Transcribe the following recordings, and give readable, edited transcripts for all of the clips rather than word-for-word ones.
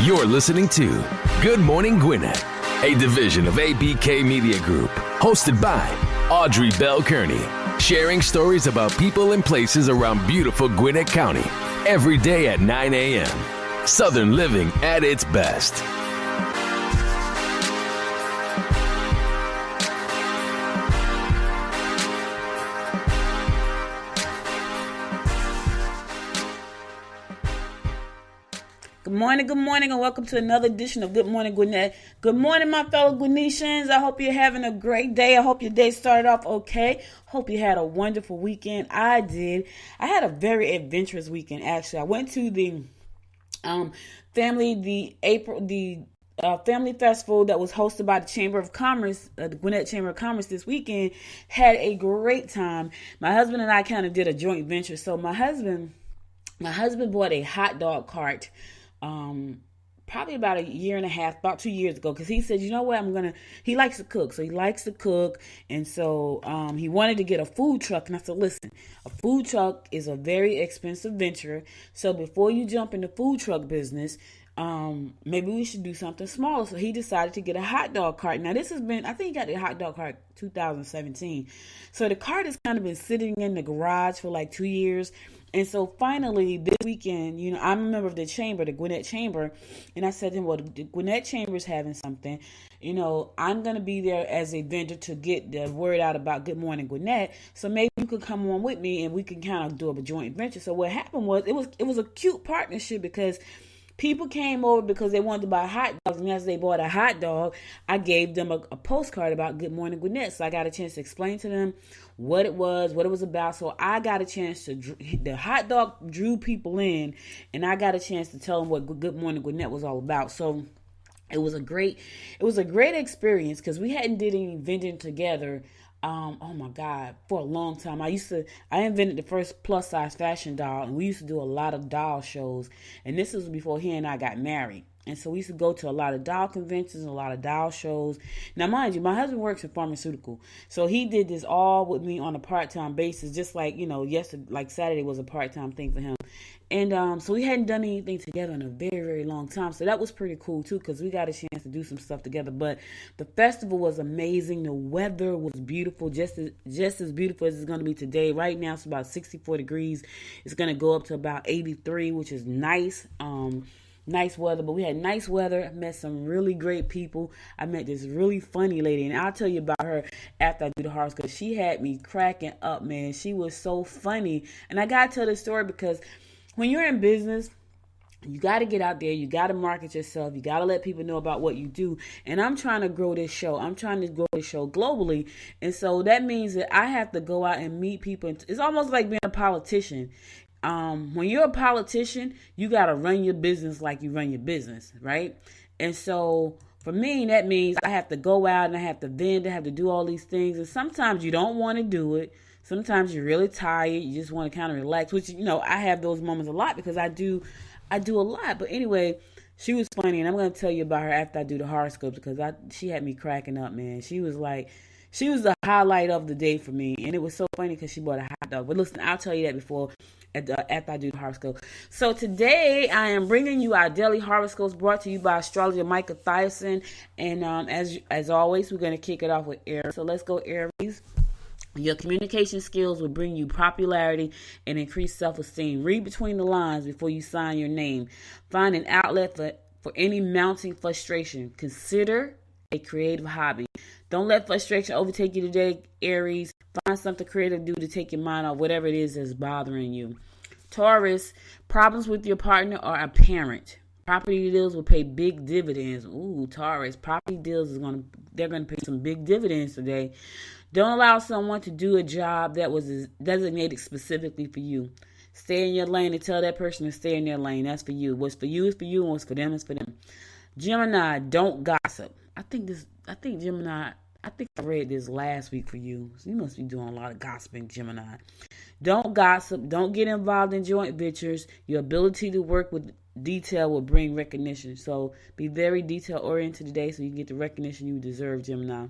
You're listening to Good Morning Gwinnett, a division of ABK Media Group, hosted by Audrey Bell Kearney, sharing stories about people and places around beautiful Gwinnett County every day at 9 a.m. Southern living at its best. Good morning, and welcome to another edition of Good Morning Gwinnett. Good morning, my fellow Gwinnetians. I hope you're having a great day. I hope your day started off okay. Hope you had a wonderful weekend. I did. I had a very adventurous weekend, actually. I went to the family festival that was hosted by the Chamber of Commerce, the Gwinnett Chamber of Commerce this weekend. Had a great time. My husband and I kind of did a joint venture. So my husband bought a hot dog cart probably about a year and a half, about 2 years ago, because he said, you know what, he likes to cook. So he likes to cook. And so he wanted to get a food truck. And I said, listen, a food truck is a very expensive venture. So before you jump in the food truck business, maybe we should do something smaller. So he decided to get a hot dog cart. Now I think he got the hot dog cart 2017. So the cart has kind of been sitting in the garage for like 2 years. And so finally this weekend, I'm a member of the chamber, the Gwinnett Chamber. And I said to him, well, the Gwinnett Chamber is having something. I'm going to be there as a vendor to get the word out about Good Morning Gwinnett. So maybe you could come on with me and we can kind of do a joint venture. So what happened was it was a cute partnership because people came over because they wanted to buy hot dogs, and as they bought a hot dog, I gave them a postcard about Good Morning Gwinnett. So I got a chance to explain to them what it was about. So I got a chance the hot dog drew people in, and I got a chance to tell them what Good Morning Gwinnett was all about. So it was a great experience because we hadn't did any vending together. Oh my God, for a long time. I invented the first plus size fashion doll, and we used to do a lot of doll shows. And this was before he and I got married. And so we used to go to a lot of doll conventions, a lot of doll shows. Now, mind you, my husband works in pharmaceutical. So he did this all with me on a part-time basis, just like, like Saturday was a part-time thing for him. And so we hadn't done anything together in a very, very long time. So that was pretty cool, too, because we got a chance to do some stuff together. But the festival was amazing. The weather was beautiful, just as beautiful as it's going to be today. Right now, it's about 64 degrees. It's going to go up to about 83, which is nice. Nice weather, but we had nice weather. I met some really great people. I met this really funny lady, and I'll tell you about her after I do the horoscope. She had me cracking up, man. She was so funny. And I gotta tell this story because when you're in business, you got to get out there. You got to market yourself. You got to let people know about what you do. And I'm trying to grow this show. I'm trying to grow this show globally. And so that means that I have to go out and meet people. It's almost like being a politician. When you're a politician, you got to run your business like you run your business, right? And so for me, that means I have to go out and I have to vend, I have to do all these things. And sometimes you don't want to do it. Sometimes you're really tired. You just want to kind of relax, which, I have those moments a lot because I do a lot. But anyway, she was funny. And I'm going to tell you about her after I do the horoscopes because she had me cracking up, man. She was the highlight of the day for me. And it was so funny because she bought a hot dog. But listen, I'll tell you that after I do the horoscope. So today I am bringing you our daily horoscopes brought to you by astrologer Micah Thyson. And as always, we're going to kick it off with Aries. So let's go, Aries. Your communication skills will bring you popularity and increase self-esteem. Read between the lines before you sign your name. Find an outlet for any mounting frustration. Consider a creative hobby. Don't let frustration overtake you today, Aries. Find something creative to do to take your mind off whatever it is that's bothering you. Taurus, problems with your partner are apparent. Property deals will pay big dividends. Ooh, Taurus, property deals they're going to pay some big dividends today. Don't allow someone to do a job that was designated specifically for you. Stay in your lane and tell that person to stay in their lane. That's for you. What's for you is for you, and what's for them is for them. Gemini, don't gossip. I think Gemini, I read this last week for you. So you must be doing a lot of gossiping, Gemini. Don't gossip. Don't get involved in joint ventures. Your ability to work with detail will bring recognition. So be very detail oriented today so you can get the recognition you deserve, Gemini.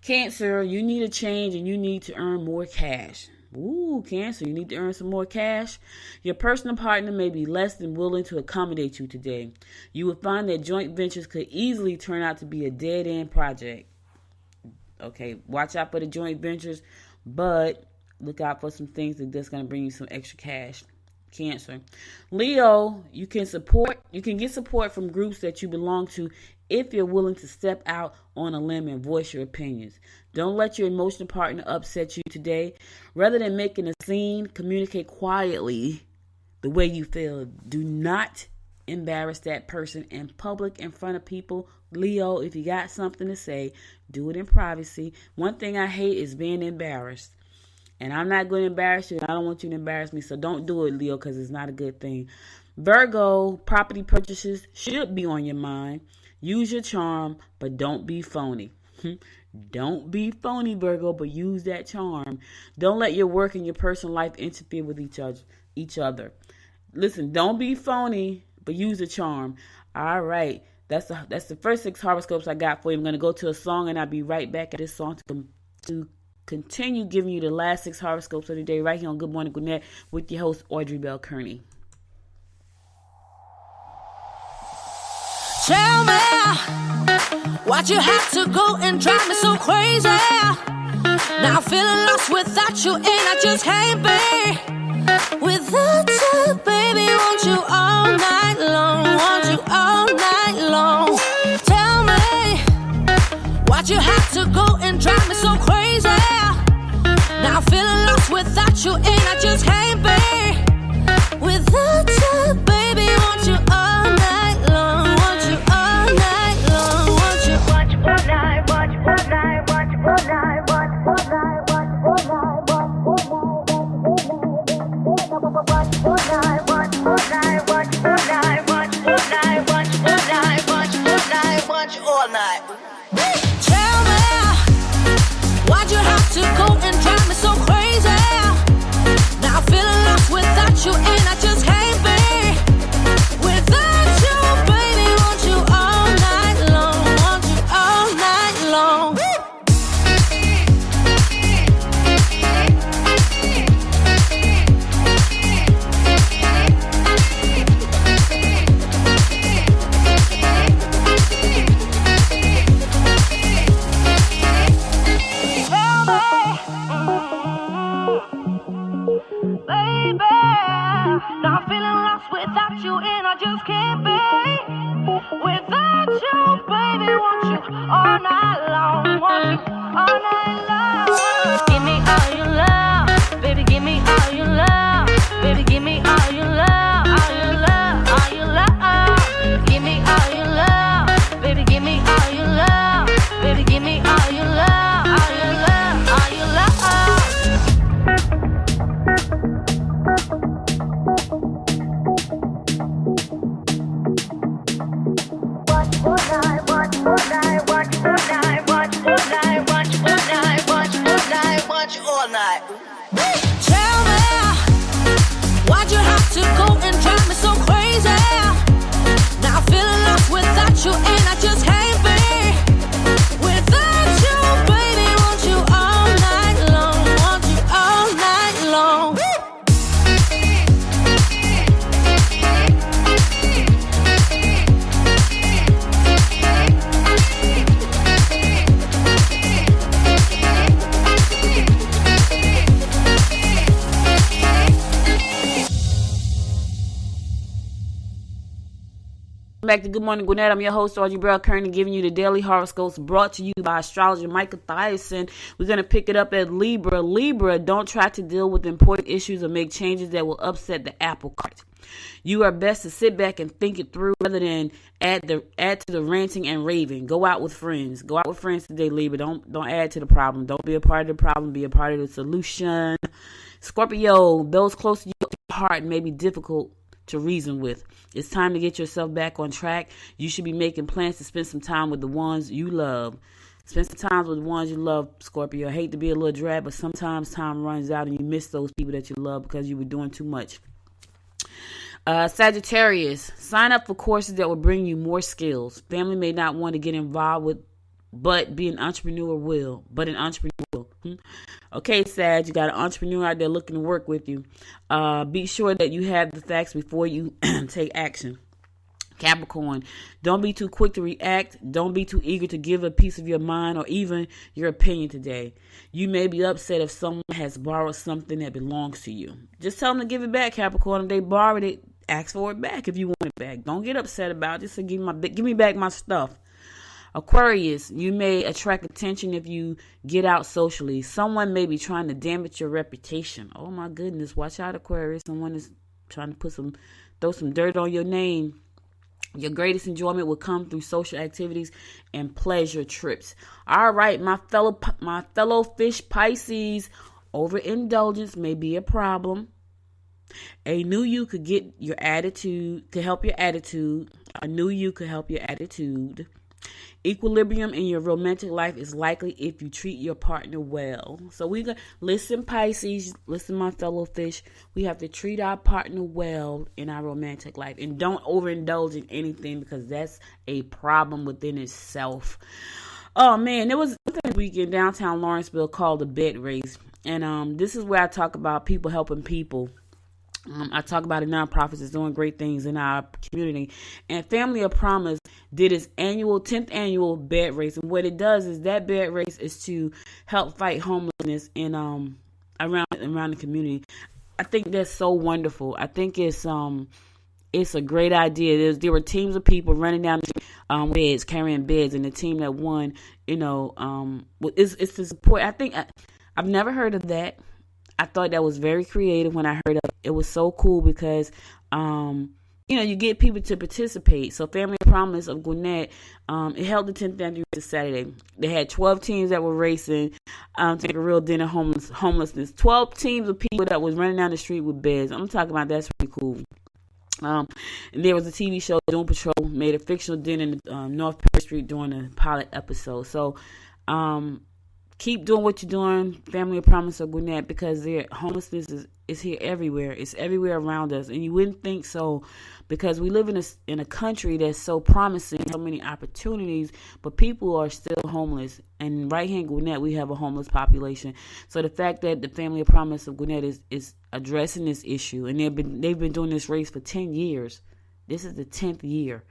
Cancer, you need a change and you need to earn more cash. Ooh, Cancer, you need to earn some more cash. Your personal partner may be less than willing to accommodate you today. You will find that joint ventures could easily turn out to be a dead-end project. Okay, watch out for the joint ventures, but look out for some things that's going to bring you some extra cash. Cancer. Leo, you can get support from groups that you belong to if you're willing to step out on a limb and voice your opinions. Don't let your emotional partner upset you today. Rather than making a scene, communicate quietly the way you feel. Do not embarrass that person in public in front of people. Leo, if you got something to say, do it in privacy. One thing I hate is being embarrassed. And I'm not going to embarrass you. And I don't want you to embarrass me. So don't do it, Leo, because it's not a good thing. Virgo, property purchases should be on your mind. Use your charm, but don't be phony. Don't be phony, Virgo, but use that charm. Don't let your work and your personal life interfere with each other. Listen, don't be phony, but use the charm. All right. That's the first 6 horoscopes I got for you. I'm going to go to a song, and I'll be right back at this song to continue giving you the last 6 horoscopes of the day right here on Good Morning Gwinnett with your host, Audrey Bell Kearney. Tell me why'd you have to go and drive me so crazy? Now I'm feeling lost without you, and I just can't be without you, baby. Want you all night long, want you all night long. Tell me why'd you have to go and drive me so crazy? Now I'm feeling lost without you, and I just can't be without you, baby. Want you all night long, want you all night long, want you all night, want you all night, want you all night, want you all night, want you all night, want you all night, want you all night, want you all night, want you all night, want you all night, want you all night, want you all night. Tell me why'd you have to go and drive me so crazy? Now I'm feeling lost without you, and I just can't be without you, baby. Want you all night long, want you all night long. Baby, now I'm feeling lost without you, and I just can't be without you, baby. Want you all night long, want you all night long. Give me all your love, baby. Give me all your love, baby. Give me all your love, all your love, all your love. Give me all your love, baby. Give me all your love, baby. Give me all your love, all your love, all your love. All night. Tell me why'd you have to go and drive me so crazy? Now I'm feeling lost without you, and I just can't be without you, baby. Want you all night long, want you all night long. Back to Good Morning Gwinnett. I'm your host, Audrey Bell Kearney, giving you the daily horoscopes brought to you by astrologer Michael Thiason. We're going to pick it up at Libra. Libra, don't try to deal with important issues or make changes that will upset the apple cart. You are best to sit back and think it through rather than add to the ranting and raving. Go out with friends. Go out with friends today, Libra. Don't add to the problem. Don't be a part of the problem. Be a part of the solution. Scorpio, those close to your heart may be difficult to reason with. It's time to get yourself back on track. You should be making plans to spend some time with the ones you love. Spend some time with the ones you love, Scorpio. I hate to be a little drab, but sometimes time runs out and you miss those people that you love because you were doing too much. Sagittarius, sign up for courses that will bring you more skills. Family may not want to get involved with, but an entrepreneur will. Okay, Sag, you got an entrepreneur out there looking to work with you. Be sure that you have the facts before you take action. Capricorn, don't be too quick to react. Don't be too eager to give a piece of your mind or even your opinion today. You may be upset if someone has borrowed something that belongs to you. Just tell them to give it back, Capricorn. If they borrowed it, ask for it back if you want it back. Don't get upset about it. Just say, give me back my stuff. Aquarius, you may attract attention if you get out socially. Someone may be trying to damage your reputation. Oh my goodness, watch out, Aquarius. Someone is trying to throw some dirt on your name. Your greatest enjoyment will come through social activities and pleasure trips. All right, my fellow fish Pisces, overindulgence may be a problem. A new you could help your attitude. A new you could help your attitude. Equilibrium in your romantic life is likely if you treat your partner well. So listen, Pisces, listen, my fellow fish. We have to treat our partner well in our romantic life, and don't overindulge in anything because that's a problem within itself. Oh man, there was a week in downtown Lawrenceville called the Bed Race, and this is where I talk about people helping people. I talk about a nonprofit that's doing great things in our community. And Family of Promise did its 10th annual bed race. And what it does is that bed race is to help fight homelessness in around the community. I think that's so wonderful. I think it's a great idea. There were teams of people running down the beds, carrying beds, and the team that won, it's to support. I think I've never heard of that. I thought that was very creative when I heard of it. It was so cool because, you get people to participate. So Family Promise of Gwinnett, it held the 10th annual this Saturday. They had 12 teams that were racing to make a real dent in homelessness. 12 teams of people that was running down the street with beds. I'm talking about that's pretty cool. And there was a TV show, Doom Patrol, made a fictional dent in North Perry Street during a pilot episode. So, keep doing what you're doing, Family of Promise of Gwinnett, because homelessness is here everywhere. It's everywhere around us, and you wouldn't think so, because we live in a country that's so promising, so many opportunities, but people are still homeless. And right here in Gwinnett, we have a homeless population. So the fact that the Family of Promise of Gwinnett is addressing this issue, and they've been doing this race for 10 years. This is the 10th year.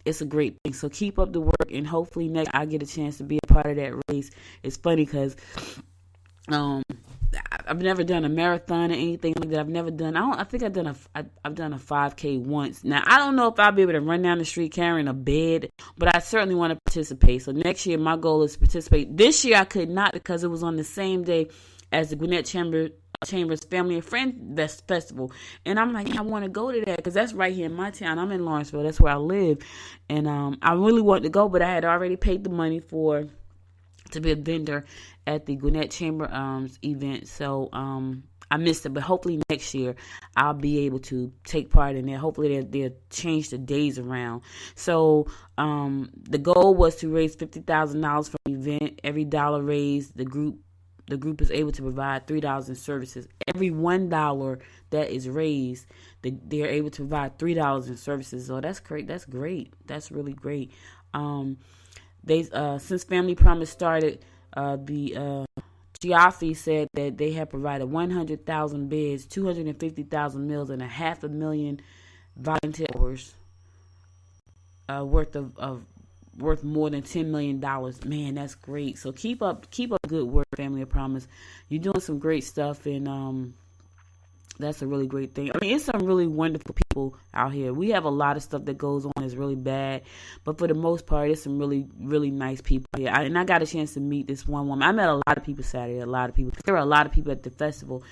It's a great thing. So keep up the work, and hopefully next I get a chance to be a part of that race. It's funny because I've never done a marathon or anything like that. I've never done. I think I've done a 5K once. Now I don't know if I'll be able to run down the street carrying a bed, but I certainly want to participate. So next year my goal is to participate. This year I could not because it was on the same day as the Gwinnett Chamber's Family and Friend Festival, and I'm like, I want to go to that because that's right here in my town. I'm in Lawrenceville, that's where I live, and I really wanted to go, but I had already paid the money to be a vendor at the Gwinnett Chamber event, so I missed it. But hopefully next year I'll be able to take part in it. Hopefully they'll change the days around. So the goal was to raise $50,000 for the event. Every dollar raised, the group is able to provide $3 in services. Every $1 that is raised, they're able to provide $3 in services. So that's great. That's great. That's really great. Since Family Promise started, the Chiafi said that they have provided 100,000 beds, 250,000 meals, and 500,000 volunteer hours worth more than $10 million. Man, that's great. So keep up good work, Family of Promise. You're doing some great stuff, and that's a really great thing. I mean, it's some really wonderful people out here. We have a lot of stuff that goes on that's really bad, but for the most part, it's some really, really nice people here. And I got a chance to meet this one woman. I met a lot of people Saturday, a lot of people. There were a lot of people at the festival,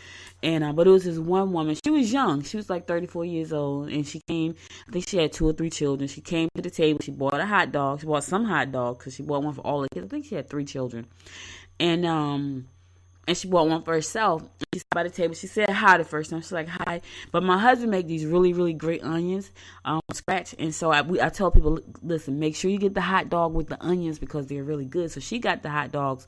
and but it was this one woman. She was young. She was like 34 years old, and she came. I think she had 2 or 3 children. She came to the table. She bought a hot dog. She bought some hot dogs because she bought one for all the kids. I think she had 3 children, and she bought one for herself. She sat by the table. She said hi the first time. She's like, hi. But my husband make these really, really great onions from scratch. And so I tell people, listen, make sure you get the hot dog with the onions because they're really good. So she got the hot dogs.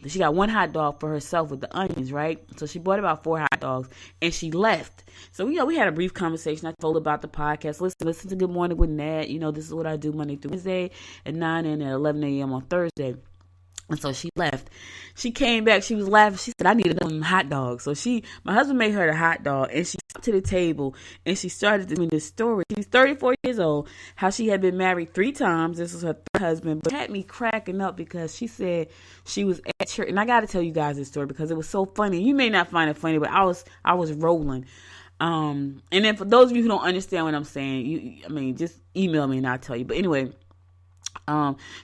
She got 1 hot dog for herself with the onions, right? So she bought about 4 hot dogs, and she left. So, we had a brief conversation. I told her about the podcast. Listen to Good Morning Gwinnett. This is what I do Monday through Wednesday at 9 and at 11 a.m. on Thursday. And so she left. She came back. She was laughing. She said, I need another hot dog. So my husband made her a hot dog, and she sat to the table and she started to tell me this story. She's 34 years old, how she had been married 3 times. This was her third husband, but it had me cracking up because she said she was at church. And I got to tell you guys this story because it was so funny. You may not find it funny, but I was rolling. And then for those of you who don't understand what I'm saying, just email me and I'll tell you. But anyway,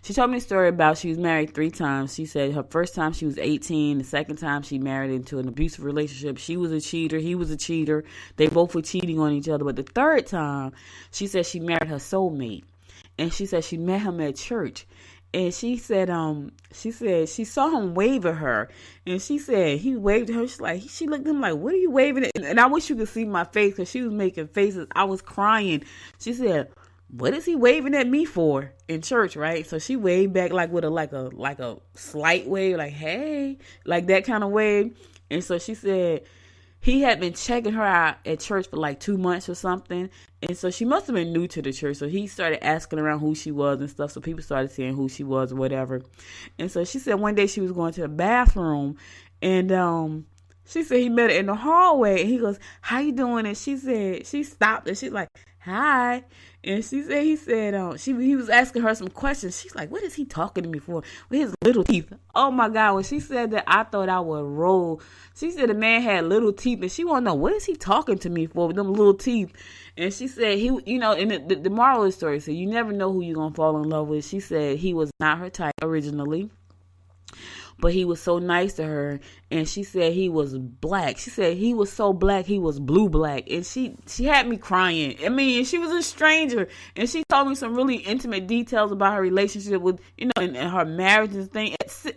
she told me a story about she was married 3 times. She said her first time she was 18. The second time she married into an abusive relationship. She was a cheater. He was a cheater. They both were cheating on each other. But the third time, she said she married her soulmate. And she said she met him at church. And she said she saw him wave at her. And she said he waved at her. She looked at him like, what are you waving at? And I wish you could see my face because she was making faces. I was crying. She said, what is he waving at me for in church, right? So she waved back like with a slight wave, like, hey, like that kind of wave. And so she said he had been checking her out at church for like 2 months or something. And so she must have been new to the church. So he started asking around who she was and stuff. So people started saying who she was or whatever. And so she said one day she was going to the bathroom, and she said he met her in the hallway, and he goes, how you doing? And she said, she stopped and she's like, hi. And he was asking her some questions. She's like, what is he talking to me for with his little teeth? Oh my God. When she said that, I thought I would roll. She said the man had little teeth, and she want to know, what is he talking to me for with them little teeth? And she said and the moral of the story said, you never know who you're going to fall in love with. She said he was not her type originally, but he was so nice to her. And she said he was black. She said he was so black, he was blue black. And she had me crying. I mean, she was a stranger. And she told me some really intimate details about her relationship with, and her marriage and thing.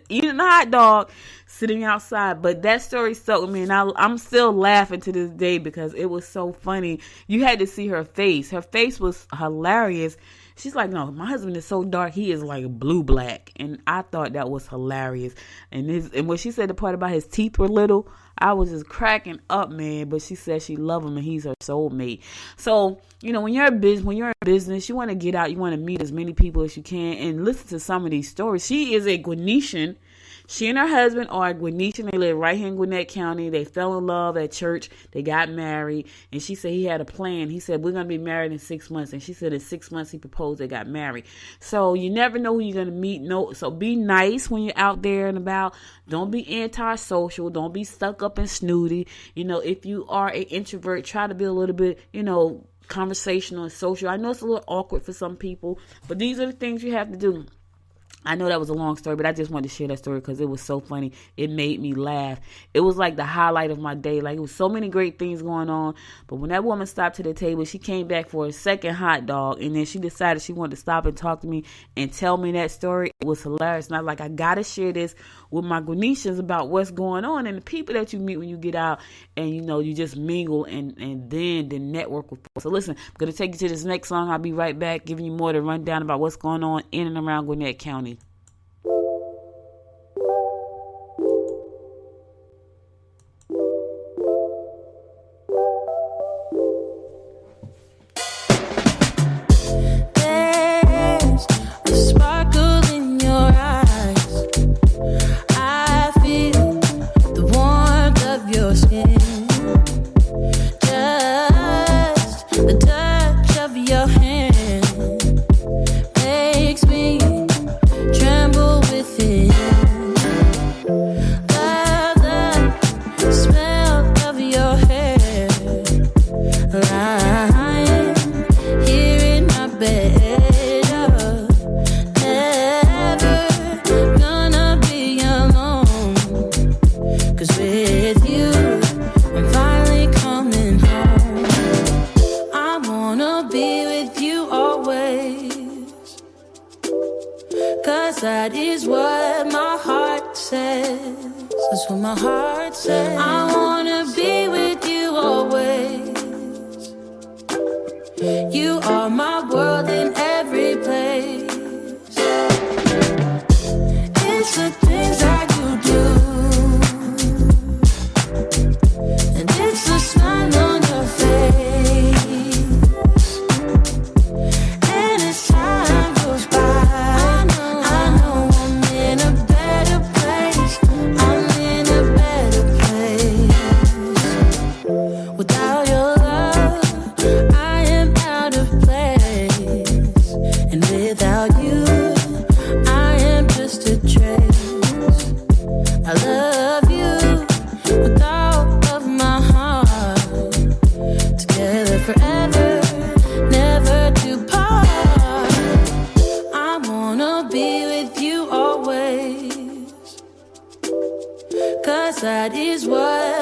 Eating a hot dog, sitting outside. But that story stuck with me. And I'm still laughing to this day because it was so funny. You had to see her face. Her face was hilarious. She's like, no, my husband is so dark, he is like blue black. And I thought that was hilarious. And when she said the part about his teeth were little, I was just cracking up, man. But she said she loved him and he's her soulmate. So, when you're in business, you want to get out, you want to meet as many people as you can and listen to some of these stories. She is a Gwinnetian. She and her husband are Gwinnetian. They live right here in Gwinnett County. They fell in love at church. They got married. And she said he had a plan. He said, we're going to be married in 6 months. And she said in 6 months he proposed. They got married. So you never know who you're going to meet. So be nice when you're out there and about. Don't be antisocial. Don't be stuck up and snooty. If you are an introvert, try to be a little bit, conversational and social. I know it's a little awkward for some people, but these are the things you have to do. I know that was a long story, but I just wanted to share that story because it was so funny. It made me laugh. It was like the highlight of my day. Like, it was so many great things going on. But when that woman stopped to the table, she came back for a second hot dog. And then she decided she wanted to stop and talk to me and tell me that story. It was hilarious. And I was like, I got to share this with my Gwinnetians about what's going on and the people that you meet when you get out and, you just mingle and then the network with people. So listen, I'm going to take you to this next song. I'll be right back giving you more to run down about what's going on in and around Gwinnett County.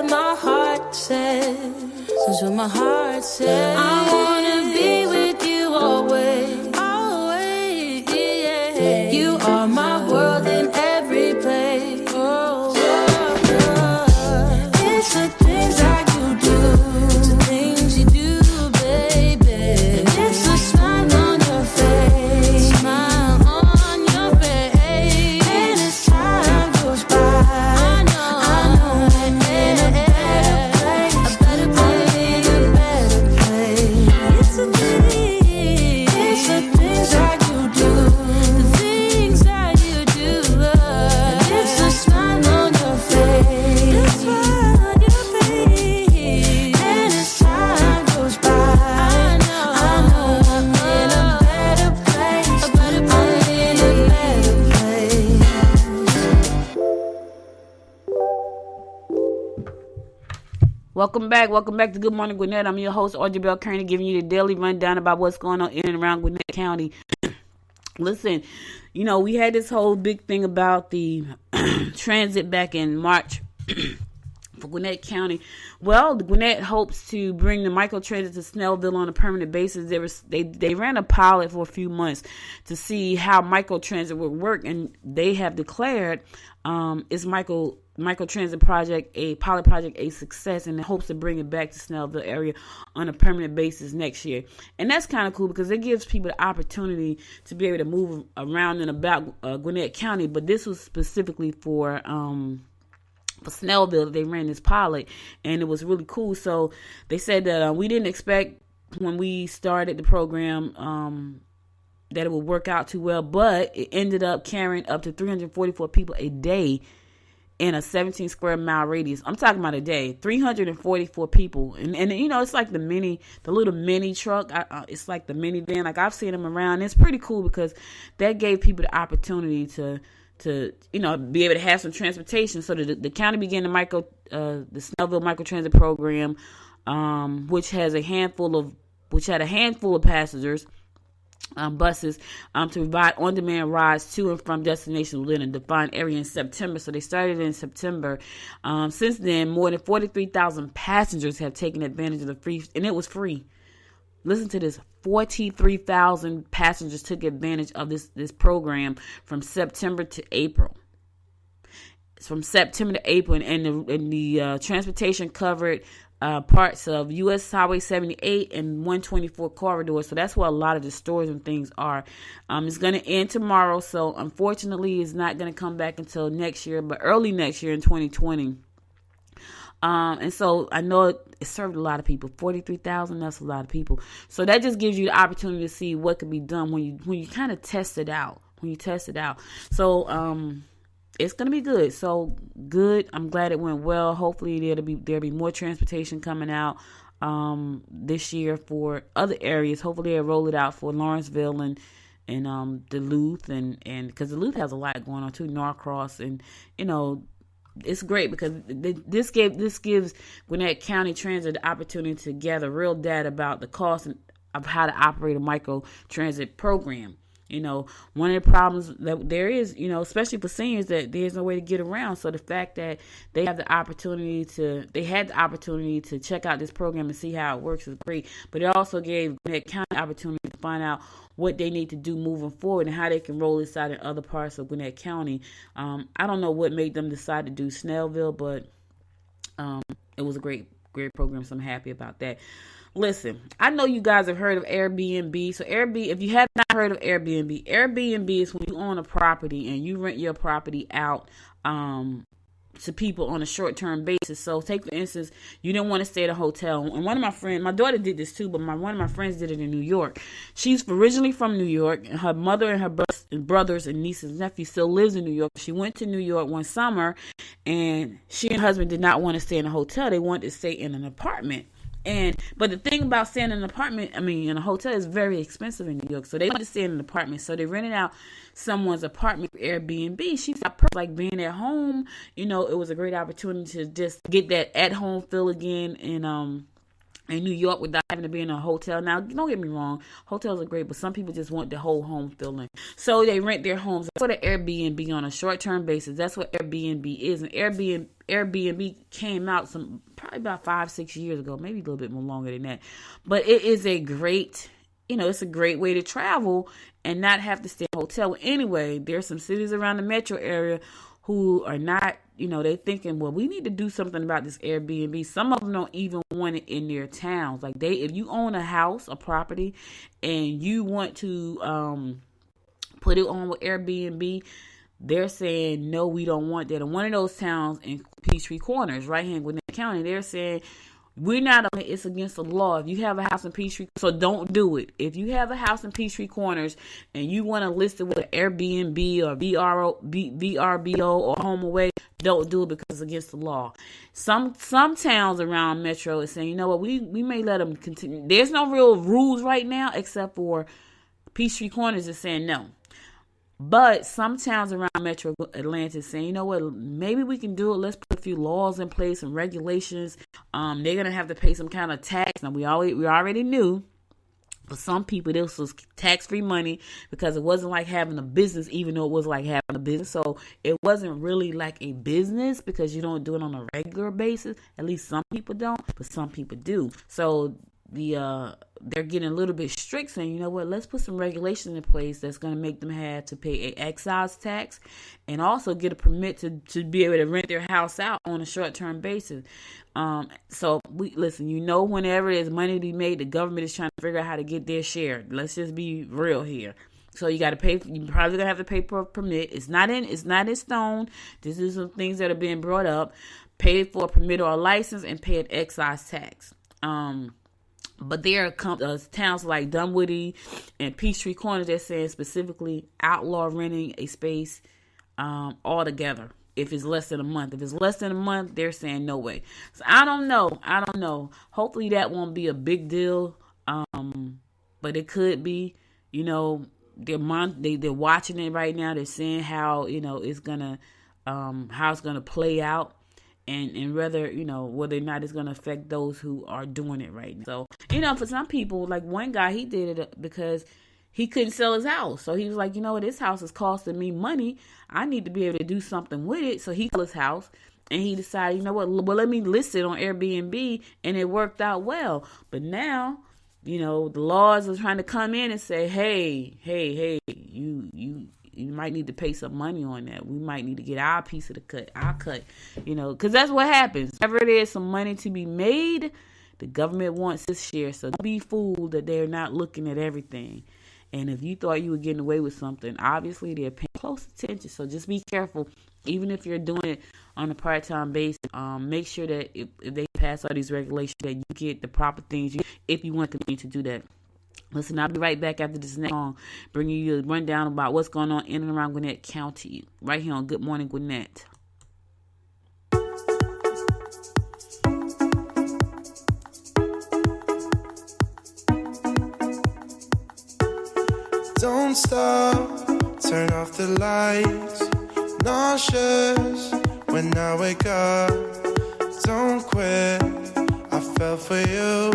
what my heart says. That's what my heart says. I wanna be with you always. Always, yeah. You are my world in every place. Oh, it's the things that you do. It's the things you do, baby. It's the smile on your face. Smile on your face. And as time goes by, I know I'm in a better place. A better place, a better place. It's the things that you do. The things that you do. And it's the smile on your face. The smile on your face. And as time goes by, I know I'm in a better place. A better place. I'm in a better place. Welcome back to Good Morning Gwinnett. I'm your host, Audrey Bell Kearney, giving you the daily rundown about what's going on in and around Gwinnett County. Listen, we had this whole big thing about the transit back in March for Gwinnett County. Well, Gwinnett hopes to bring the MicroTransit to Snellville on a permanent basis. They ran a pilot for a few months to see how MicroTransit would work, and they have declared its MicroTransit project, a pilot project, a success, and it hopes to bring it back to Snellville area on a permanent basis next year. And that's kind of cool because it gives people the opportunity to be able to move around and about Gwinnett County. But this was specifically for Snellville. They ran this pilot, and it was really cool. So they said that we didn't expect when we started the program that it would work out too well, but it ended up carrying up to 344 people a day in a 17 square mile radius. I'm talking about a day, 344 people. And it's like the little mini truck. It's like the minivan. Like, I've seen them around. It's pretty cool because that gave people the opportunity to be able to have some transportation. So the county began the Snellville MicroTransit program, which had a handful of passengers, buses, to provide on-demand rides to and from destinations within a defined area in September. So they started in September. Since then, more than 43,000 passengers have taken advantage of the free, and it was free. Listen to this: 43,000 passengers took advantage of this program from September to April. It's from September to April, and the transportation covered parts of U.S. Highway 78 and 124 corridor. So that's where a lot of the stores and things are. It's going to end tomorrow, so unfortunately it's not going to come back until next year, but early next year in 2020. And so I know it served a lot of people. 43,000, that's a lot of people. So that just gives you the opportunity to see what could be done when you kind of test it out. So it's going to be good. So good. I'm glad it went well. Hopefully there'll be more transportation coming out this year for other areas. Hopefully they'll roll it out for Lawrenceville and Duluth and because Duluth has a lot going on too, Norcross, and it's great because this gives Gwinnett County Transit the opportunity to gather real data about the cost of how to operate a MicroTransit program. One of the problems that there is, especially for seniors, that there's no way to get around. So the fact that they had the opportunity to check out this program and see how it works is great. But it also gave Gwinnett County opportunity to find out what they need to do moving forward and how they can roll this out in other parts of Gwinnett County. I don't know what made them decide to do Snellville, but it was a great program, so I'm happy about that. Listen, I know you guys have heard of Airbnb. So if you have not heard of Airbnb is when you own a property and you rent your property out to people on a short-term basis. So take, for instance, you didn't want to stay at a hotel. And one of my friends, my daughter did this too, but one of my friends did it in New York. She's originally from New York, and her mother and her brothers and nieces and nephews still lives in New York. She went to New York one summer, and she and her husband did not want to stay in a hotel. They wanted to stay in an apartment. But the thing about staying in an apartment, in a hotel, is very expensive in New York. So they wanted to stay in an apartment. So they rented out someone's apartment for Airbnb. She felt like being at home. It was a great opportunity to just get that at home feel again in New York without having to be in a hotel. Now, don't get me wrong, hotels are great, but some people just want the whole home feeling. So they rent their homes for the Airbnb on a short-term basis. That's what Airbnb is. And Airbnb came out probably about 5-6 years ago, maybe a little bit more longer than that. But it is a great, it's a great way to travel and not have to stay in a hotel. Anyway, there's some cities around the metro area who are not, they're thinking, well, we need to do something about this Airbnb. Some of them don't even want it in their towns. Like if you own a house, a property, and you want to put it on with Airbnb, they're saying, no, we don't want that. In one of those towns in Peachtree Corners, right here in Gwinnett County, they're saying, it's against the law. If you have a house in Peachtree, so don't do it. If you have a house in Peachtree Corners and you want to list it with an Airbnb or VRBO or HomeAway, don't do it because it's against the law. Some towns around Metro is saying, you know what, we may let them continue. There's no real rules right now except for Peachtree Corners is saying no. But some towns around Metro Atlanta is saying, you know what, maybe we can do it. Let's put a few laws in place and regulations. They're going to have to pay some kind of tax. Now, we already knew for some people this was tax-free money because it wasn't like having a business, even though it was like having a business. So it wasn't really like a business because you don't do it on a regular basis. At least some people don't, but some people do. So they're getting a little bit strict, saying, you know what, let's put some regulations in place that's going to make them have to pay an excise tax and also get a permit to be able to rent their house out on a short-term basis. So whenever there's money to be made, the government is trying to figure out how to get their share. Let's just be real here. So you got to pay. You're probably gonna have to pay for a permit. It's not in stone. This is some things that are being brought up. Pay for a permit or a license and pay an excise tax. But there are towns like Dunwoody and Peachtree Corners that's saying specifically outlaw renting a space altogether if it's less than a month. If it's less than a month, they're saying no way. So I don't know. Hopefully that won't be a big deal. But it could be. They're watching it right now. They're seeing how it's gonna play out. And whether or not it's going to affect those who are doing it right now. So, for some people, like one guy, he did it because he couldn't sell his house. So he was like, this house is costing me money. I need to be able to do something with it. So he sold his house and he decided, well, let me list it on Airbnb, and it worked out well. But now, the laws are trying to come in and say, hey, you might need to pay some money on that. We might need to get our piece of our cut, because that's what happens. Whenever there's some money to be made, the government wants its share. So don't be fooled that they're not looking at everything. And if you thought you were getting away with something, obviously they're paying close attention. So just be careful. Even if you're doing it on a part-time basis, make sure that if they pass all these regulations, that you get the proper things if you want to continue to do that. Listen, I'll be right back after this next song, bringing you a rundown about what's going on in and around Gwinnett County, right here on Good Morning Gwinnett. Don't stop, turn off the lights, nauseous when I wake up. Don't quit, I fell for you.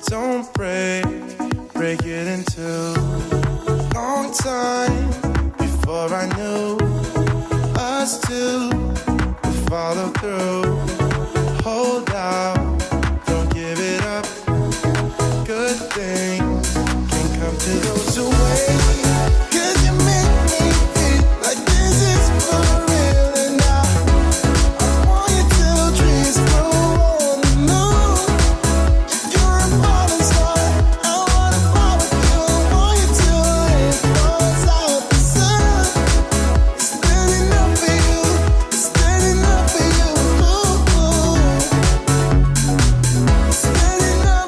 Don't break it in two. Long time before I knew us two would follow through. Hold out, don't give it up. Good things can come to those who wait. 'Cause you make me feel like this is for real, and I want you till dreams go on the moon. If you're a falling star, I wanna follow you. I want you till it falls out the sun. It's standing up for you. It's standing up for you. Standing up.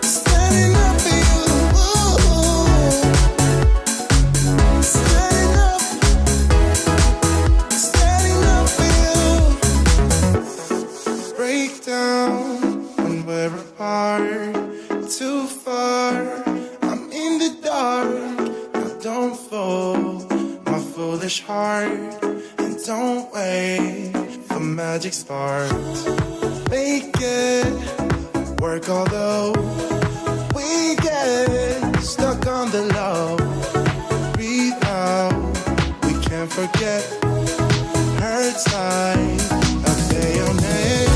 Standing up for you. Standing up. Standing up for you. Break down when we're apart. Too far, I'm in the dark. Now don't fold my foolish heart, and don't wait for magic sparks. Make it work, although we get stuck on the low. Breathe out, we can't forget. Hurt bird side. I say your name.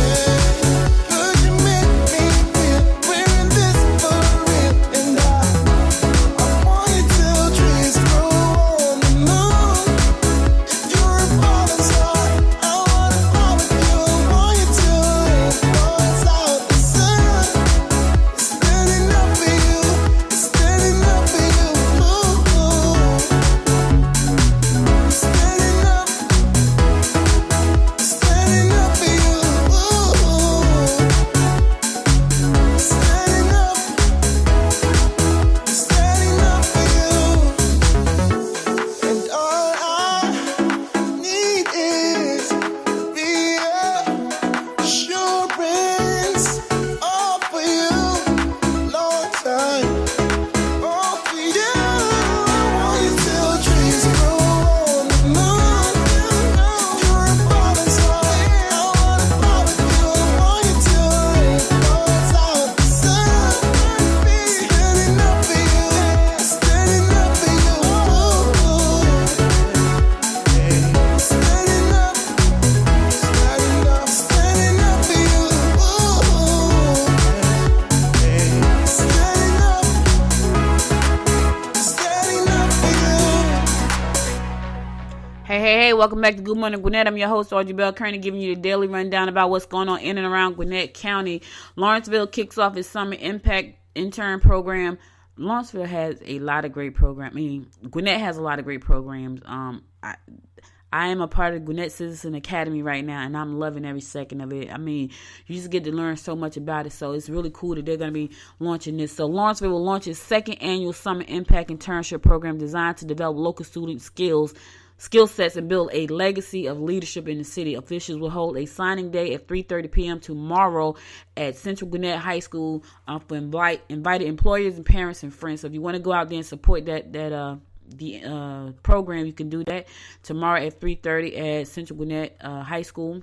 Could you make me feel we're in this for real? And I want you till trees grow on the moon. If you're a falling star, I wanna fall with you. I want you till it falls out the sun. It's standing up for you. It's standing up for you. Standing up. Standing up for you. Standing up. Standing up for you. And all I need is reassurance. All for you. Long time. All for you. I want you till trees grow on the moon. You're a falling star. I wanna fall with you. I want you till it falls out the sun. Standing up for you. Standing up for you. Standing up. Standing up. Standing up for you. Standing up. Standing up for you. Hey, welcome back to Good Morning Gwinnett. I'm your host, Audrey Bell Kearney, giving you the daily rundown about what's going on in and around Gwinnett County. Lawrenceville kicks off its Summer Impact Intern Program. Lawrenceville has a lot of great programs. Gwinnett has a lot of great programs. I am a part of Gwinnett Citizen Academy right now, and I'm loving every second of it. You just get to learn so much about it, so it's really cool that they're going to be launching this. So Lawrenceville will launch its second annual Summer Impact Internship Program designed to develop local student skill sets and build a legacy of leadership in the city. Officials will hold a signing day at 3:30 p.m. tomorrow at Central Gwinnett High School for invited employers and parents and friends. So if you want to go out there and support the program, you can do that tomorrow at 3:30 at Central Gwinnett High School.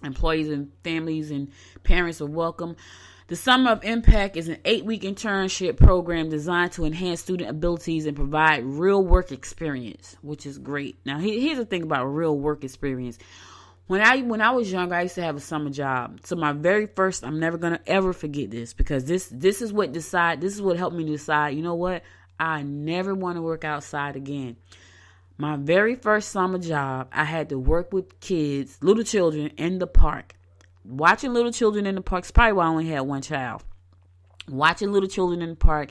Employees and families and parents are welcome. The Summer of Impact is an 8-week internship program designed to enhance student abilities and provide real work experience, which is great. Now, here's the thing about real work experience. When I was younger, I used to have a summer job. So my very first, I'm never gonna ever forget this, because this is what helped me decide, you know what? I never want to work outside again. My very first summer job, I had to work with kids, little children, in the park. Watching little children in the park is probably why I only had one child. Watching little children in the park,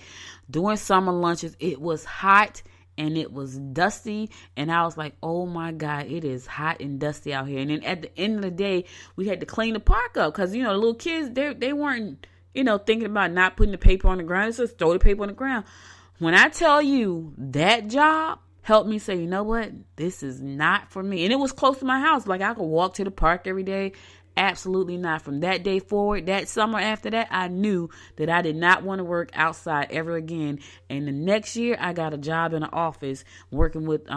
doing summer lunches. It was hot and it was dusty, and I was like, oh my God, it is hot and dusty out here. And then at the end of the day, we had to clean the park up, because, the little kids, they weren't, thinking about not putting the paper on the ground. It's just throw the paper on the ground. When I tell you that job helped me say, you know what, this is not for me. And it was close to my house. Like, I could walk to the park every day. Absolutely not. From that day forward, that summer after that, I knew that I did not want to work outside ever again. And the next year, I got a job in an office working with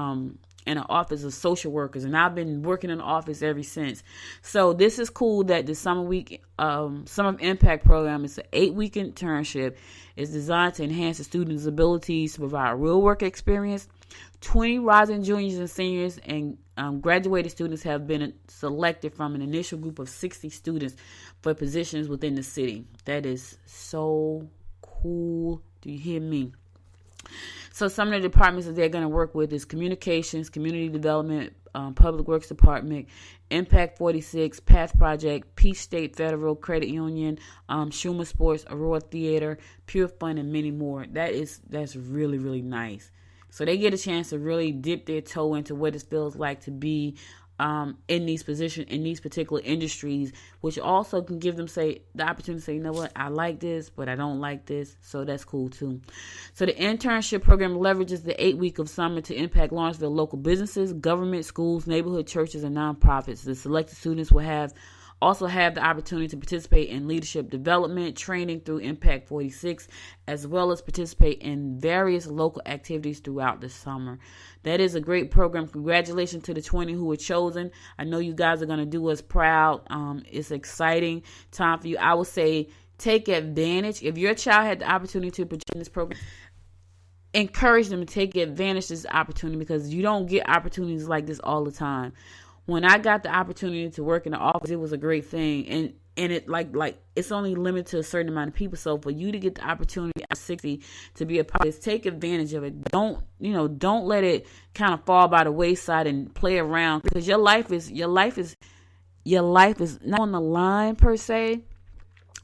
in an office of social workers, and I've been working in the office ever since. So this is cool that the Summer Impact Program is an 8-week internship. It's designed to enhance the students' abilities to provide real work experience. 20 rising juniors and seniors and graduated students have been selected from an initial group of 60 students for positions within the city. That is so cool. Do you hear me? So some of the departments that they're going to work with is communications, community development, public works department, Impact 46, Path Project, Peach State Federal Credit Union, Schumer Sports, Aurora Theater, Pure Fun, and many more. That's really, really nice. So they get a chance to really dip their toe into what it feels like to be in these positions, in these particular industries, which also can give them the opportunity to say, you know what, I like this, but I don't like this. So that's cool too. So the internship program leverages the 8-week of summer to impact Lawrenceville local businesses, government, schools, neighborhood churches, and nonprofits. The selected students will also have the opportunity to participate in leadership development training through Impact 46, as well as participate in various local activities throughout the summer. That is a great program. Congratulations to the 20 who were chosen. I know you guys are going to do us proud. It's an exciting time for you. I would say take advantage. If your child had the opportunity to participate in this program, encourage them to take advantage of this opportunity, because you don't get opportunities like this all the time. when I got the opportunity to work in the office, it was a great thing. And it like it's only limited to a certain amount of people. So for you to get the opportunity at 60 to be a part of this, take advantage of it. Don't let it kind of fall by the wayside and play around, because your life is not on the line per se,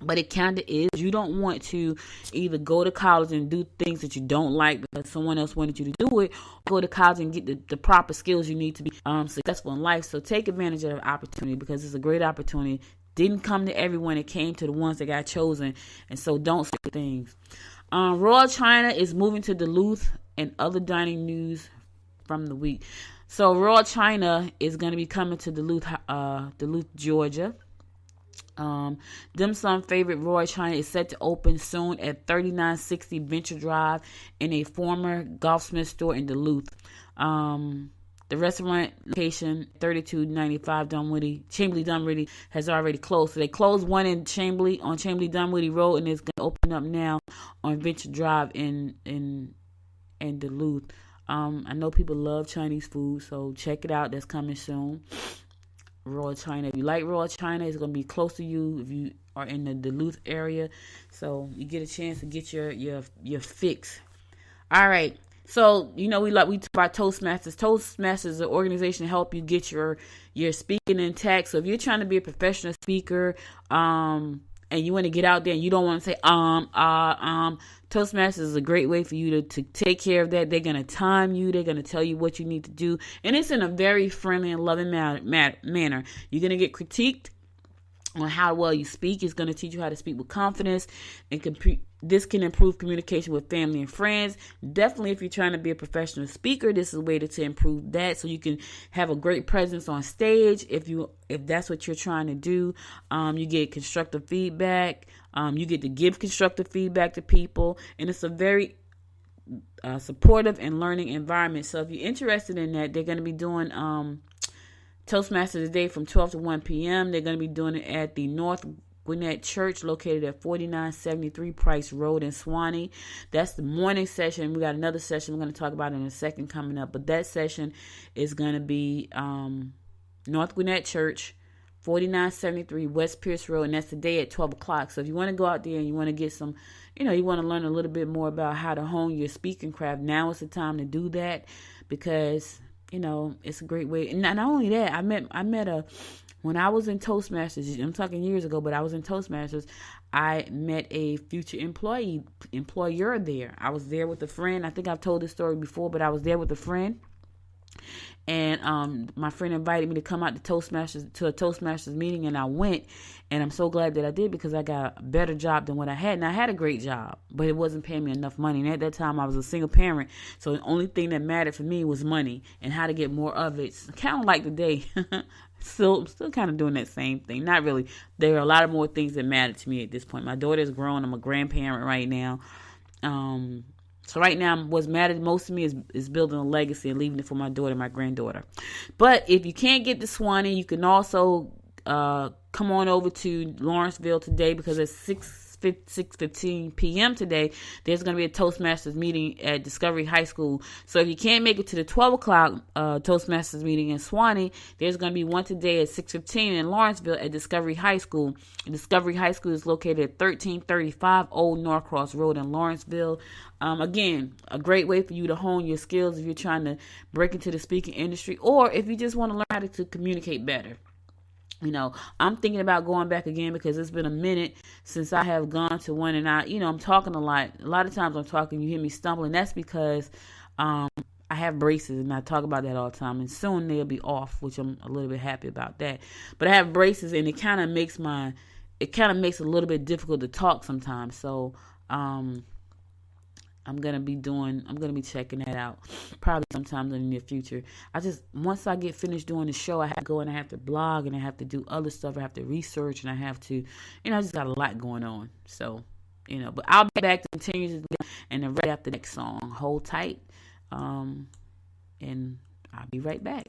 but it kind of is. You don't want to either go to college and do things that you don't like because someone else wanted you to do it, or go to college and get the proper skills you need to be successful in life. So take advantage of the opportunity, because it's a great opportunity. Didn't come to everyone. It came to the ones that got chosen. And so don't skip things. Royal China is moving to Duluth, and other dining news from the week. So Royal China is going to be coming to Duluth, Georgia. Dim Sum favorite Royal China is set to open soon at 3960 Venture Drive in a former Golfsmith store in Duluth. The restaurant location, 3295 Chamblee Dunwoody, has already closed. So they closed one in Chamblee on Chamblee Dunwoody Road, and it's going to open up now on Venture Drive in Duluth. I know people love Chinese food, so check it out. That's coming soon. Royal China. If you like Royal China, it's going to be close to you if you are in the Duluth area. So you get a chance to get your fix. All right. So, we talk about Toastmasters. Toastmasters is an organization to help you get your speaking intact. So if you're trying to be a professional speaker, and you want to get out there and you don't want to say, Toastmasters is a great way for you to take care of that. They're going to time you. They're going to tell you what you need to do. And it's in a very friendly and loving manner. You're going to get critiqued on how well you speak. It's going to teach you how to speak with confidence, and this can improve communication with family and friends. Definitely, if you're trying to be a professional speaker, this is a way to improve that, so you can have a great presence on stage. If that's what you're trying to do, you get constructive feedback. You get to give constructive feedback to people, and it's a very supportive and learning environment. So if you're interested in that, they're going to be doing Toastmasters today from 12 to 1 p.m. They're going to be doing it at the North Gwinnett Church, located at 4973 Price Road in Swanee. That's the morning session. We got another session we're going to talk about in a second coming up, but that session is going to be North Gwinnett Church, 4973 West Pierce Road, and that's today at 12 o'clock. So if you want to go out there and you want to get some, you want to learn a little bit more about how to hone your speaking craft, now is the time to do that, because it's a great way. And not only that, when I was in Toastmasters, I'm talking years ago, but I was in Toastmasters, I met a future employer there. I was there with a friend. I think I've told this story before, but I was there with a friend. And my friend invited me to come out to a Toastmasters meeting, and I went. And I'm so glad that I did, because I got a better job than what I had. And I had a great job, but it wasn't paying me enough money. And at that time, I was a single parent. So the only thing that mattered for me was money and how to get more of it. It's kind of like today. I'm still kind of doing that same thing. Not really. There are a lot of more things that matter to me at this point. My daughter's grown. I'm a grandparent right now. So right now, what's mattered most to me is building a legacy and leaving it for my daughter and my granddaughter. But if you can't get to Swanee, you can also come on over to Lawrenceville today, because at 6:15 p.m. today, there's going to be a Toastmasters meeting at Discovery High School. So if you can't make it to the 12 o'clock Toastmasters meeting in Swanee, there's going to be one today at 6:15 in Lawrenceville at Discovery High School. Discovery High School is located at 1335 Old Norcross Road in Lawrenceville. Again, a great way for you to hone your skills if you're trying to break into the speaking industry, or if you just want to learn how to communicate better. I'm thinking about going back again, because it's been a minute since I have gone to one, and I'm talking a lot. A lot of times I'm talking, you hear me stumbling. That's because I have braces, and I talk about that all the time, and soon they'll be off, which I'm a little bit happy about that. But I have braces, and it kind of makes it a little bit difficult to talk sometimes. So, I'm going to be checking that out probably sometime in the near future. Once I get finished doing the show, I have to go and I have to blog, and I have to do other stuff. I have to research, and I have to, I just got a lot going on. So, but I'll be back to continue, and then right after the next song, hold tight. And I'll be right back.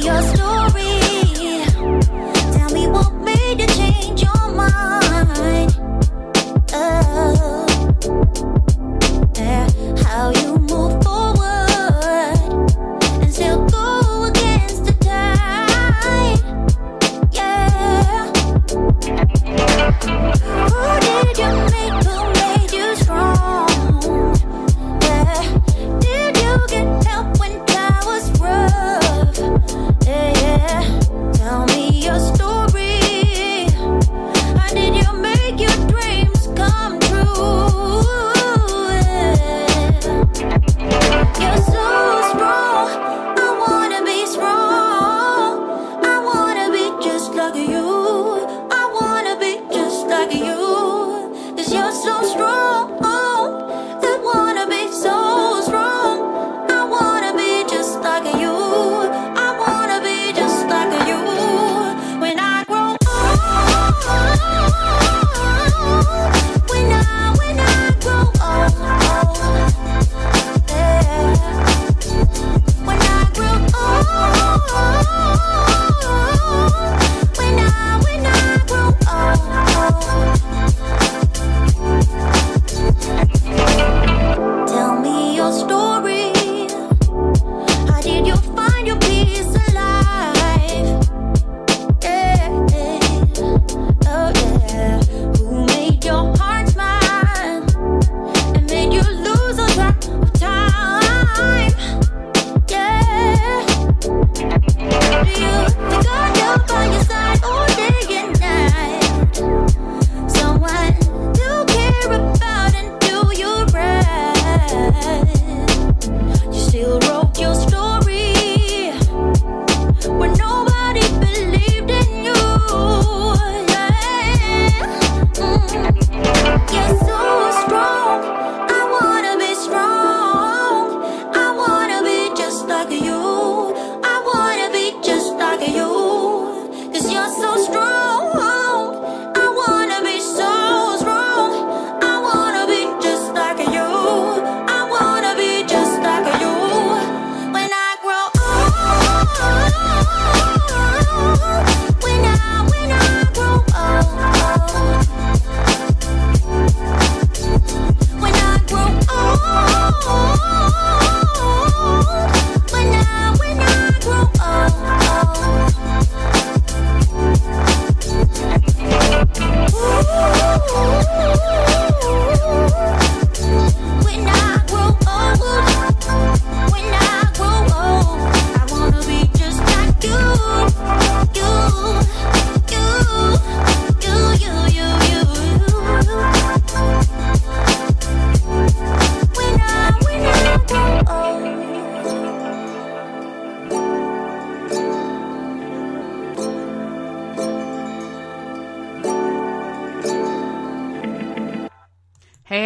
Your story. Tell me what made you change your mind.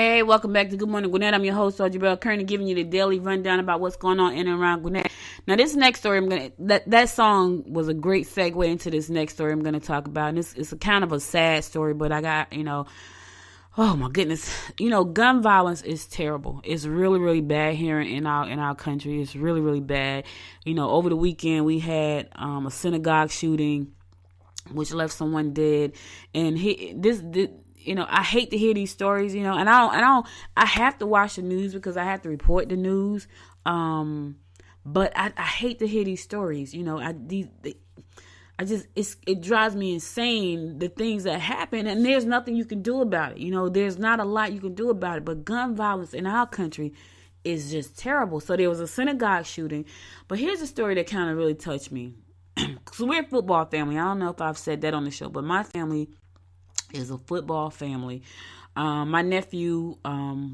Hey, welcome back to Good Morning Gwinnett. I'm your host, Audrey Bell Kearney, giving you the daily rundown about what's going on in and around Gwinnett. Now, this next story, that song was a great segue into this next story I'm going to talk about. And it's a kind of a sad story, but I got, oh my goodness, gun violence is terrible. It's really, really bad here in our country. It's really, really bad. Over the weekend we had a synagogue shooting, which left someone dead, and I hate to hear these stories, and I have to watch the news because I have to report the news. But I hate to hear these stories, it drives me insane, the things that happen, and there's nothing you can do about it. There's not a lot you can do about it, but gun violence in our country is just terrible. So there was a synagogue shooting, but here's a story that kind of really touched me. So we're a football family. I don't know if I've said that on the show, but my family is a football family. My nephew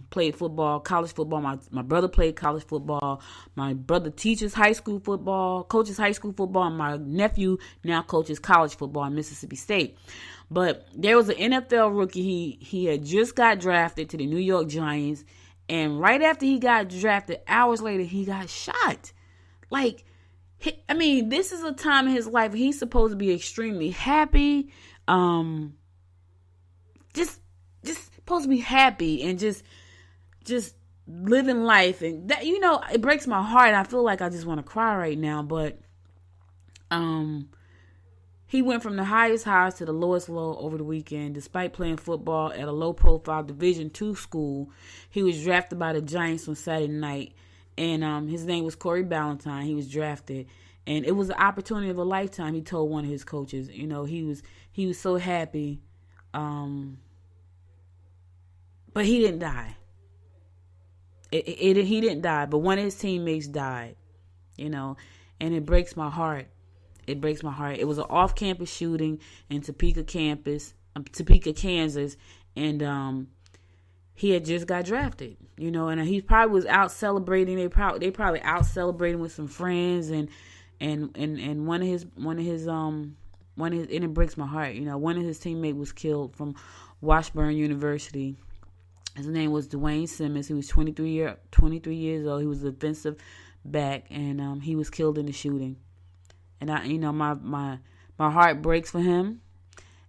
played football, college football. My brother played college football. My brother teaches high school football, coaches high school football. And my nephew now coaches college football in Mississippi State. But there was an NFL rookie. He had just got drafted to the New York Giants. And right after he got drafted, hours later, he got shot. This is a time in his life he's supposed to be extremely happy. Just supposed to be happy and just living life, and that it breaks my heart. I feel like I just want to cry right now, but he went from the highest highs to the lowest low over the weekend. Despite playing football at a low profile Division II school, he was drafted by the Giants on Saturday night, and his name was Corey Ballantyne. He was drafted, and it was the opportunity of a lifetime. He told one of his coaches, he was so happy. But he didn't die. He didn't die, but one of his teammates died, and it breaks my heart. It breaks my heart. It was an off-campus shooting in Topeka, Kansas, and he had just got drafted, and he probably was out celebrating. They probably out celebrating with some friends, and one of his, and it breaks my heart. One of his teammates was killed from Washburn University. His name was Dwayne Simmons. He was 23 years old. He was a defensive back, and he was killed in the shooting. And my heart breaks for him,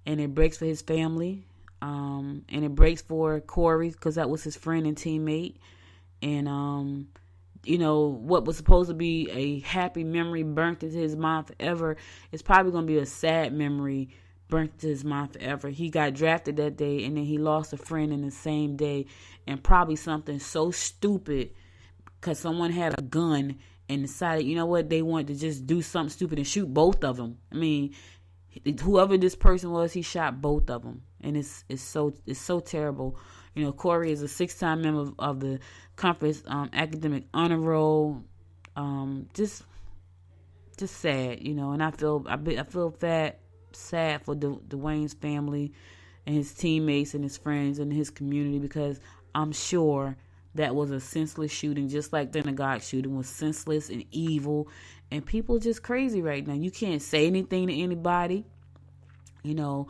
and it breaks for his family, and it breaks for Corey because that was his friend and teammate. And what was supposed to be a happy memory burnt into his mind forever is probably going to be a sad memory burnt into his mind forever. He got drafted that day, and then he lost a friend in the same day, and probably something so stupid because someone had a gun and decided, they wanted to just do something stupid and shoot both of them. Whoever this person was, he shot both of them, and it's so terrible. Corey is a 6-time member of the conference academic honor roll. Just sad, and I feel sad for Dwayne's family and his teammates and his friends and his community, because I'm sure that was a senseless shooting, just like the synagogue shooting was senseless and evil, and people are just crazy right now. You can't say anything to anybody. You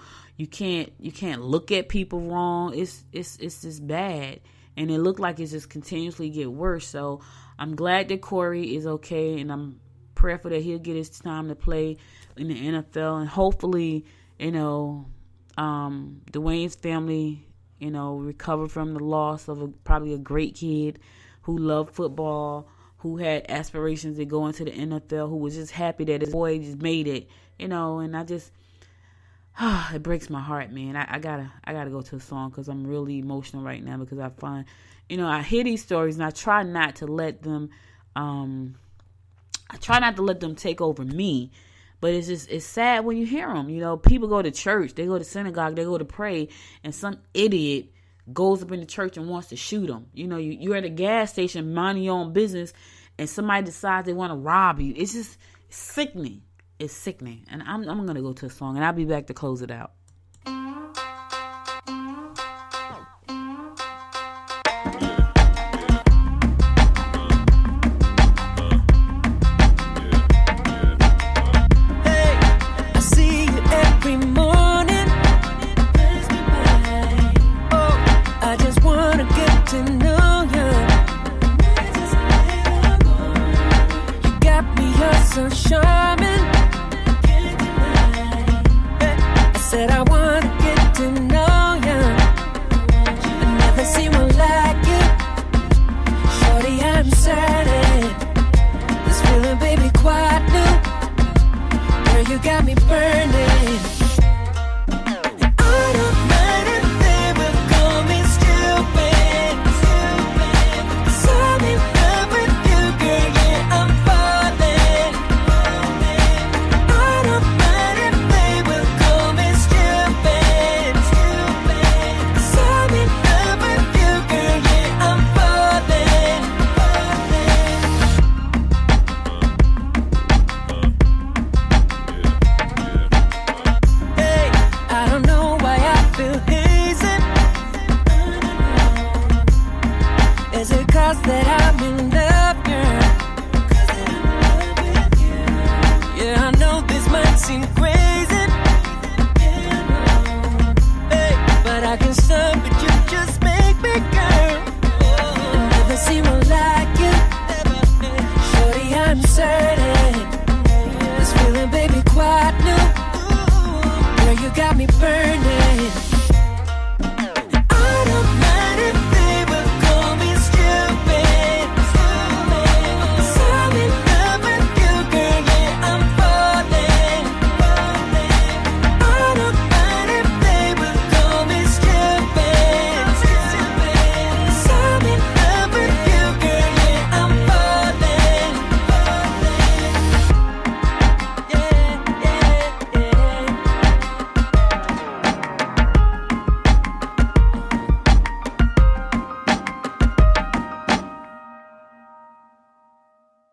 can't look at people wrong. It's just bad, and it looked like it's just continuously get worse. So I'm glad that Corey is okay, and I'm prayerful that he'll get his time to play in the NFL, and hopefully, Dwayne's family, recover from the loss of probably a great kid who loved football, who had aspirations to go into the NFL, who was just happy that his boy just made it, and I just, it breaks my heart, man. I gotta go to a song because I'm really emotional right now, because I find, I hear these stories and I try not to let them, take over me. But it's sad when you hear them. People go to church, they go to synagogue, they go to pray, and some idiot goes up in the church and wants to shoot them. You're at a gas station minding your own business, and somebody decides they want to rob you. It's just sickening. It's sickening. And I'm going to go to a song, and I'll be back to close it out. Wanna get so charming. I said I wanna get to know you. I never seen one like you. Shorty, I'm certain this feeling, baby, quite new. Girl, you got me burning. I don't mind if they will call me stupid. 'Cause I'm in love with you, girl, yeah, I'm falling. I don't mind if they will call me stupid. 'Cause I'm in love with you, girl, yeah, I'm falling. Hey, I don't know why I feel hazy. Is it 'cause that I'm in love, girl? Yeah, I know this might seem crazy. Hey, but I can stop, but you just make me, girl. I never seen one like you. Shorty, I'm certain this feeling, baby, quite new. Girl, you got me burning. I don't mind if they will call me stupid. 'Cause I'm in love with you, girl, yeah, I'm falling. I don't mind if they will call me stupid. 'Cause I'm in love with you, girl, yeah, I'm falling. Yeah, yeah, yeah.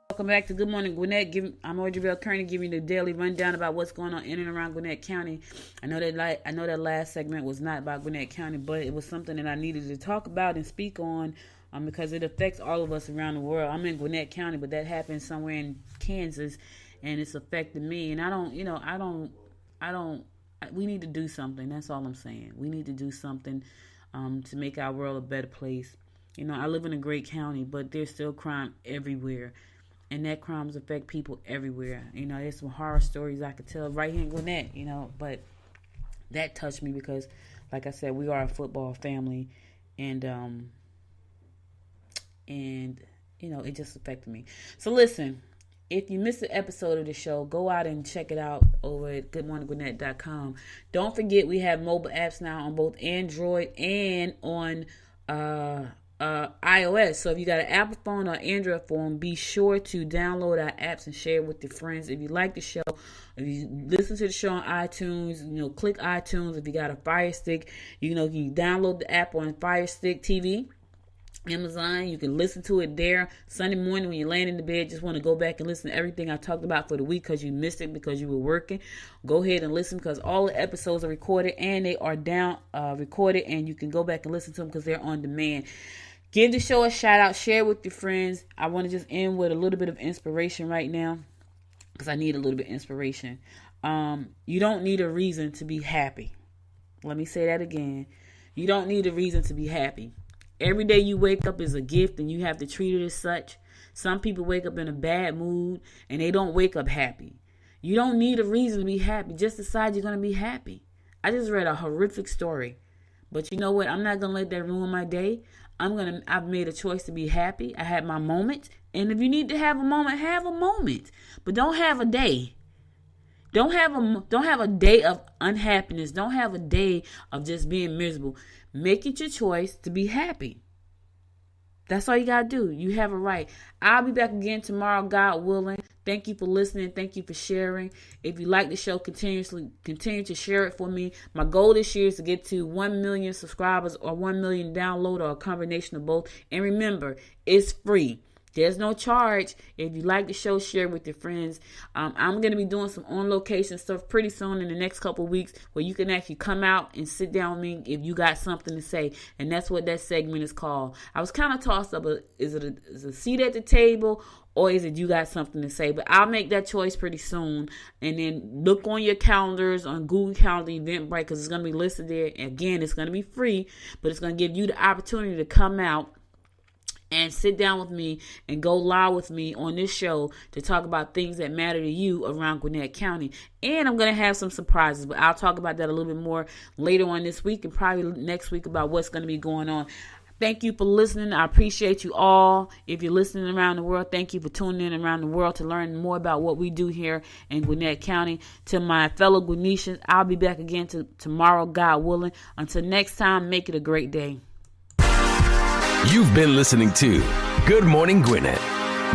Welcome back to Good Morning Gwinnett. I'm Audrey Bell Kearney, giving you the daily rundown about what's going on in and around Gwinnett County. I know that last segment was not about Gwinnett County, but it was something that I needed to talk about and speak on because it affects all of us around the world. I'm in Gwinnett County, but that happened somewhere in Kansas, and it's affected me. And we need to do something. That's all I'm saying. We need to do something to make our world a better place. I live in a great county, but there's still crime everywhere. And that crimes affect people everywhere. There's some horror stories I could tell right here in Gwinnett, but that touched me because, like I said, we are a football family, and it just affected me. So listen, if you missed an episode of the show, go out and check it out over at goodmorninggwinnett.com. Don't forget we have mobile apps now on both Android and on iOS. So if you got an Apple phone or Android phone, be sure to download our apps and share it with your friends. If you like the show, if you listen to the show on iTunes, click iTunes. If you got a Fire Stick, you can download the app on Fire Stick TV, Amazon. You can listen to it there Sunday morning when you're laying in the bed. Just want to go back and listen to everything I talked about for the week because you missed it because you were working. Go ahead and listen because all the episodes are recorded and they are recorded, and you can go back and listen to them because they're on demand. Give the show a shout out, share it with your friends. I want to just end with a little bit of inspiration right now because I need a little bit of inspiration. You don't need a reason to be happy. Let me say that again. You don't need a reason to be happy. Every day you wake up is a gift and you have to treat it as such. Some people wake up in a bad mood and they don't wake up happy. You don't need a reason to be happy. Just decide you're going to be happy. I just read a horrific story. But you know what? I'm not going to let that ruin my day. I've made a choice to be happy. I had my moment. And if you need to have a moment, have a moment. But don't have a day. Don't have a day of unhappiness. Don't have a day of just being miserable. Make it your choice to be happy. That's all you got to do. You have a right. I'll be back again tomorrow, God willing. Thank you for listening. Thank you for sharing. If you like the show, continue to share it for me. My goal this year is to get to 1 million subscribers or 1 million download or a combination of both. And remember, it's free. There's no charge. If you like the show, share it with your friends. I'm going to be doing some on-location stuff pretty soon in the next couple of weeks where you can actually come out and sit down with me if you got something to say. And that's what that segment is called. I was kind of tossed up. Is it a seat at the table or is it you got something to say? But I'll make that choice pretty soon. And then look on your calendars on Google Calendar, Eventbrite, because it's going to be listed there. Again, it's going to be free, but it's going to give you the opportunity to come out and sit down with me and go live with me on this show to talk about things that matter to you around Gwinnett County. And I'm going to have some surprises, but I'll talk about that a little bit more later on this week and probably next week about what's going to be going on. Thank you for listening. I appreciate you all. If you're listening around the world, thank you for tuning in around the world to learn more about what we do here in Gwinnett County. To my fellow Gwinnetians, I'll be back again tomorrow, God willing. Until next time, make it a great day. You've been listening to Good Morning Gwinnett.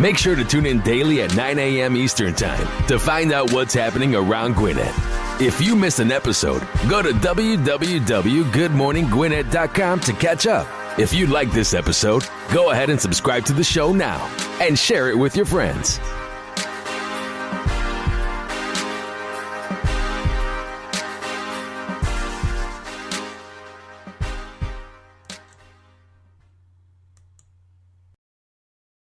Make sure to tune in daily at 9 a.m. Eastern Time to find out what's happening around Gwinnett. If you missed an episode, go to www.goodmorninggwinnett.com to catch up. If you like this episode, go ahead and subscribe to the show now and share it with your friends.